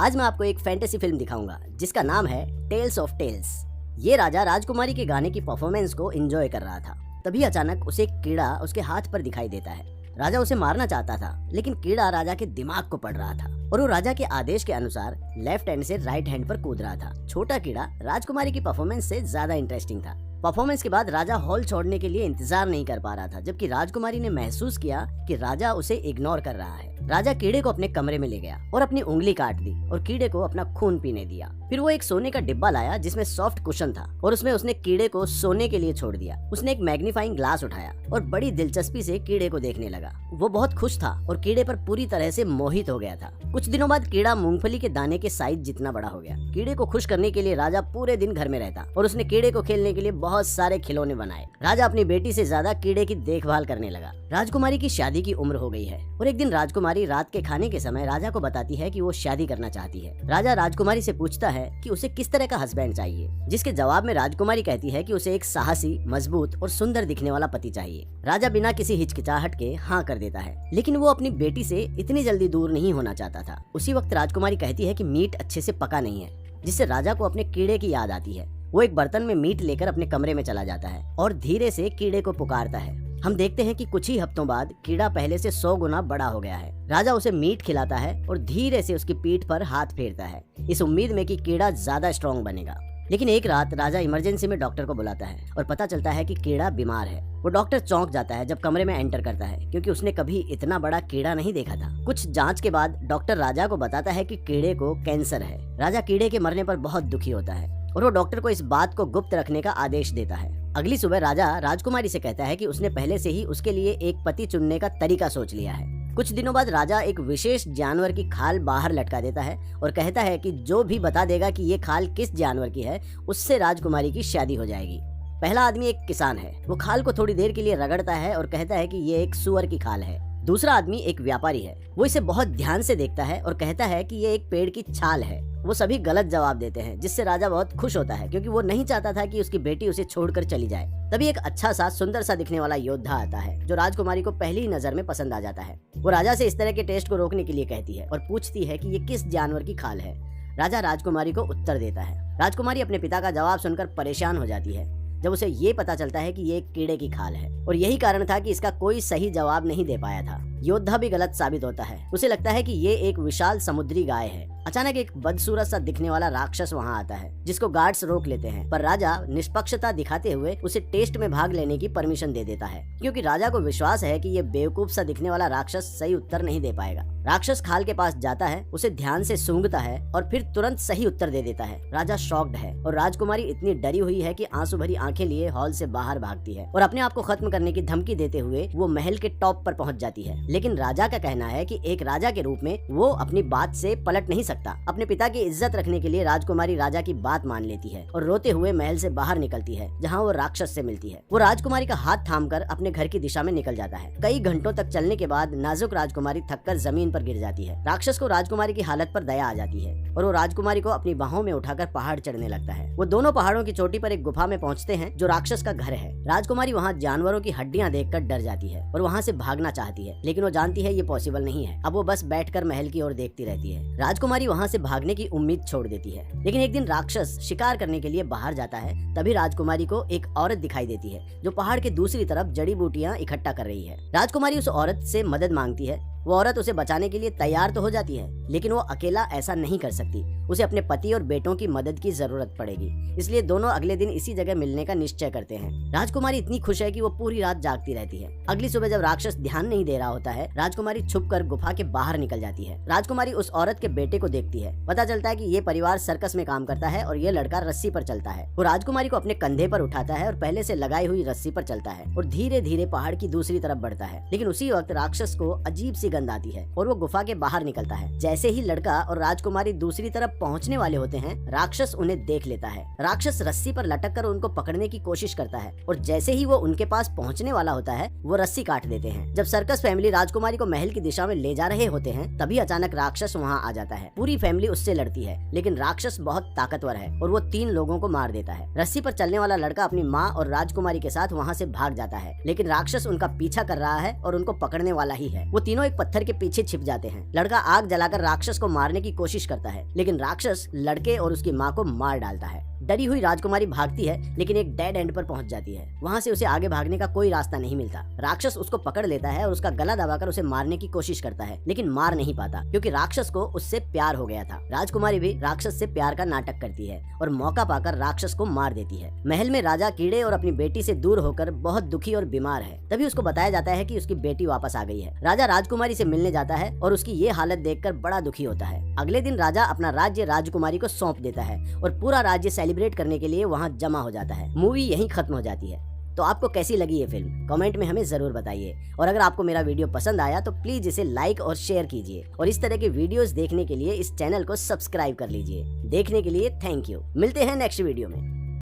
आज मैं आपको एक फैंटेसी फिल्म दिखाऊंगा जिसका नाम है टेल्स ऑफ टेल्स। ये राजा राजकुमारी के गाने की परफॉर्मेंस को एंजॉय कर रहा था। तभी अचानक उसे एक कीड़ा उसके हाथ पर दिखाई देता है। राजा उसे मारना चाहता था, लेकिन कीड़ा राजा के दिमाग को पड़ रहा था और वो राजा के आदेश के अनुसार लेफ्ट हैंड से राइट हैंड पर कूद रहा था। छोटा कीड़ा राजकुमारी की परफॉर्मेंस से ज्यादा इंटरेस्टिंग था। परफॉर्मेंस के बाद राजा हॉल छोड़ने के लिए इंतजार नहीं कर पा रहा था, जबकि राजकुमारी ने महसूस किया कि राजा उसे इग्नोर कर रहा है। राजा कीड़े को अपने कमरे में ले गया और अपनी उंगली काट दी और कीड़े को अपना खून पीने दिया। फिर वो एक सोने का डिब्बा लाया जिसमें सॉफ्ट कुशन था और उसमें उसने कीड़े को सोने के लिए छोड़ दिया। उसने एक मैग्नीफाइंग ग्लास उठाया और बड़ी दिलचस्पी से कीड़े को देखने लगा। वो बहुत खुश था और कीड़े पर पूरी तरह से मोहित हो गया था। कुछ दिनों बाद कीड़ा मूंगफली के दाने के साइज जितना बड़ा हो गया। कीड़े को खुश करने के लिए राजा पूरे दिन घर में रहता और उसने कीड़े को खेलने के लिए बहुत सारे खिलौने बनाए। राजा अपनी बेटी से ज्यादा कीड़े की देखभाल करने लगा। राजकुमारी की शादी की उम्र हो गई है और एक दिन राजकुमारी रात के खाने के समय राजा को बताती है कि वो शादी करना चाहती है। राजा राजकुमारी से पूछता है कि उसे किस तरह का हस्बैंड चाहिए, जिसके जवाब में राजकुमारी कहती है कि उसे एक साहसी, मजबूत और सुंदर दिखने वाला पति चाहिए। राजा बिना किसी हिचकिचाहट के हाँ कर देता है, लेकिन वो अपनी बेटी से इतनी जल्दी दूर नहीं होना चाहता था। उसी वक्त राजकुमारी कहती है कि मीट अच्छे से पका नहीं है, जिससे राजा को अपने कीड़े की याद आती है। वो एक बर्तन में मीट लेकर अपने कमरे में चला जाता है और धीरे से कीड़े को पुकारता है। हम देखते हैं कि कुछ ही हफ्तों बाद कीड़ा पहले से 100 गुना बड़ा हो गया है। राजा उसे मीट खिलाता है और धीरे से उसकी पीठ पर हाथ फेरता है, इस उम्मीद में कि कीड़ा ज्यादा स्ट्रॉन्ग बनेगा। लेकिन एक रात राजा इमरजेंसी में डॉक्टर को बुलाता है और पता चलता है कि कीड़ा बीमार है। वो डॉक्टर चौंक जाता है जब कमरे में एंटर करता है, क्योंकि उसने कभी इतना बड़ा कीड़ा नहीं देखा था। कुछ जांच के बाद डॉक्टर राजा को बताता है कि कीड़े को कैंसर है। राजा कीड़े के मरने पर बहुत दुखी होता है और वो डॉक्टर को इस बात को गुप्त रखने का आदेश देता है। अगली सुबह राजा राजकुमारी से कहता है कि उसने पहले से ही उसके लिए एक पति चुनने का तरीका सोच लिया है। कुछ दिनों बाद राजा एक विशेष जानवर की खाल बाहर लटका देता है और कहता है कि जो भी बता देगा कि ये खाल किस जानवर की है, उससे राजकुमारी की शादी हो जाएगी। पहला आदमी एक किसान है। वो खाल को थोड़ी देर के लिए रगड़ता है और कहता है कि ये एक सूअर की खाल है। दूसरा आदमी एक व्यापारी है। वो इसे बहुत ध्यान से देखता है और कहता है कि ये एक पेड़ की छाल है। वो सभी गलत जवाब देते हैं, जिससे राजा बहुत खुश होता है, क्योंकि वो नहीं चाहता था कि उसकी बेटी उसे छोड़कर चली जाए। तभी एक अच्छा सा सुंदर सा दिखने वाला योद्धा आता है, जो राजकुमारी को पहली नजर में पसंद आ जाता है। वो राजा से इस तरह के टेस्ट को रोकने के लिए कहती है और पूछती है कि ये किस जानवर की खाल है। राजा राजकुमारी को उत्तर देता है। राजकुमारी अपने पिता का जवाब सुनकर परेशान हो जाती है जब उसे ये पता चलता है कि ये एक कीड़े की खाल है, और यही कारण था कि इसका कोई सही जवाब नहीं दे पाया था। योद्धा भी गलत साबित होता है। उसे लगता है कि ये एक विशाल समुद्री गाय है। अचानक एक बदसूरत सा दिखने वाला राक्षस वहाँ आता है, जिसको गार्ड्स रोक लेते हैं, पर राजा निष्पक्षता दिखाते हुए उसे टेस्ट में भाग लेने की परमिशन दे देता है, क्योंकि राजा को विश्वास है कि ये बेवकूफ सा दिखने वाला राक्षस सही उत्तर नहीं दे पाएगा। राक्षस खाल के पास जाता है, उसे ध्यान से सूंघता है और फिर तुरंत सही उत्तर दे देता है। राजा शॉक्ड है और राजकुमारी इतनी डरी हुई है कि आंसू भरी आंखें लिए हॉल से बाहर भागती है और अपने आप को खत्म करने की धमकी देते हुए वो महल के टॉप पर पहुंच जाती है। लेकिन राजा का कहना है कि एक राजा के रूप में वो अपनी बात से पलट नहीं सकता। अपने पिता की इज्जत रखने के लिए राजकुमारी राजा की बात मान लेती है और रोते हुए महल से बाहर निकलती है, जहाँ वो राक्षस से मिलती है। वो राजकुमारी का हाथ थामकर अपने घर की दिशा में निकल जाता है। कई घंटों तक चलने के बाद नाजुक राजकुमारी थककर जमीन पर गिर जाती है। राक्षस को राजकुमारी की हालत पर दया आ जाती है और वो राजकुमारी को अपनी बाहों में उठाकर पहाड़ चढ़ने लगता है। वो दोनों पहाड़ों की चोटी पर एक गुफा में पहुंचते हैं, जो राक्षस का घर है। राजकुमारी वहाँ जानवरों की हड्डियां देखकर डर जाती है और वहाँ से भागना चाहती है, लेकिन वो जानती है ये पॉसिबल नहीं है। अब वो बस बैठकर महल की ओर देखती रहती है। राजकुमारी वहाँ से भागने की उम्मीद छोड़ देती है, लेकिन एक दिन राक्षस शिकार करने के लिए बाहर जाता है। तभी राजकुमारी को एक औरत दिखाई देती है, जो पहाड़ के दूसरी तरफ जड़ी बूटियां इकट्ठा कर रही है। राजकुमारी उस औरत से मदद मांगती है। वो औरत उसे बचाने के लिए तैयार तो हो जाती है, लेकिन वो अकेला ऐसा नहीं कर सकती। उसे अपने पति और बेटों की मदद की जरूरत पड़ेगी, इसलिए दोनों अगले दिन इसी जगह मिलने का निश्चय करते हैं। राजकुमारी इतनी खुश है कि वो पूरी रात जागती रहती है। अगली सुबह जब राक्षस ध्यान नहीं दे रहा होता है, राजकुमारी छुपकर गुफा के बाहर निकल जाती है। राजकुमारी उस औरत के बेटे को देखती है। पता चलता है कि ये परिवार सर्कस में काम करता है और ये लड़का रस्सी पर चलता है। वो राजकुमारी को अपने कंधे पर उठाता है और पहले से लगाई हुई रस्सी पर चलता है और धीरे धीरे पहाड़ की दूसरी तरफ बढ़ता है। लेकिन उसी वक्त राक्षस को अजीब सी गंध आती है और वो गुफा के बाहर निकलता है। जैसे ही लड़का और राजकुमारी दूसरी तरफ पहुंचने वाले होते हैं, राक्षस उन्हें देख लेता है। राक्षस रस्सी पर लटक कर उनको पकड़ने की कोशिश करता है और जैसे ही वो उनके पास पहुंचने वाला होता है, वो रस्सी काट देते हैं। जब सर्कस फैमिली राजकुमारी को महल की दिशा में ले जा रहे होते हैं, तभी अचानक राक्षस वहाँ आ जाता है। पूरी फैमिली उससे लड़ती है, लेकिन राक्षस बहुत ताकतवर है और वो 3 लोगों को मार देता है। रस्सी पर चलने वाला लड़का अपनी माँ और राजकुमारी के साथ वहाँ से भाग जाता है, लेकिन राक्षस उनका पीछा कर रहा है और उनको पकड़ने वाला ही है। वो तीनों एक पत्थर के पीछे छिप जाते हैं। लड़का आग जलाकर राक्षस को मारने की कोशिश करता है, लेकिन राक्षस लड़के और उसकी माँ को मार डालता है। डरी हुई राजकुमारी भागती है, लेकिन एक डेड एंड पर पहुंच जाती है। वहां से उसे आगे भागने का कोई रास्ता नहीं मिलता। राक्षस उसको पकड़ लेता है और उसका गला दबाकर उसे मारने की कोशिश करता है, लेकिन मार नहीं पाता क्योंकि राक्षस को उससे प्यार हो गया था। राजकुमारी भी राक्षस से प्यार का नाटक करती है और मौका पाकर राक्षस को मार देती है। महल में राजा कीड़े और अपनी बेटी से दूर होकर बहुत दुखी और बीमार है। तभी उसको बताया जाता है कि उसकी बेटी वापस आ गई है। राजा राजकुमारी से मिलने जाता है और उसकी ये हालत देखकर बड़ा दुखी होता है। अगले दिन राजा अपना राज्य राजकुमारी को सौंप देता है और पूरा राज्य सेलिब्रेट करने के लिए वहाँ जमा हो जाता है। मूवी यहीं खत्म हो जाती है। तो आपको कैसी लगी ये फिल्म कमेंट में हमें जरूर बताइए, और अगर आपको मेरा वीडियो पसंद आया तो प्लीज इसे लाइक और शेयर कीजिए, और इस तरह के वीडियोस देखने के लिए इस चैनल को सब्सक्राइब कर लीजिए। देखने के लिए थैंक यू। मिलते हैं नेक्स्ट वीडियो में।